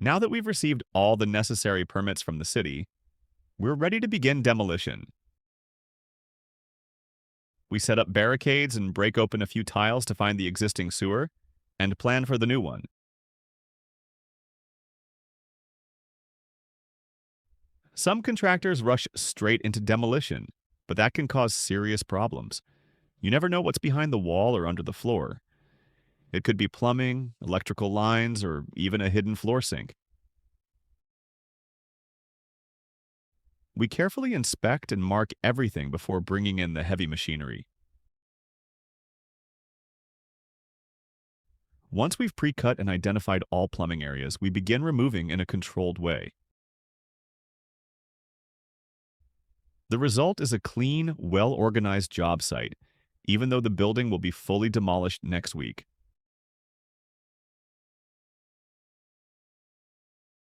Now that we've received all the necessary permits from the city, we're ready to begin demolition. We set up barricades and break open a few tiles to find the existing sewer and plan for the new one. Some contractors rush straight into demolition, but that can cause serious problems. You never know what's behind the wall or under the floor. It could be plumbing, electrical lines, or even a hidden floor sink. We carefully inspect and mark everything before bringing in the heavy machinery. Once we've pre-cut and identified all plumbing areas, we begin removing in a controlled way. The result is a clean, well-organized job site, even though the building will be fully demolished next week.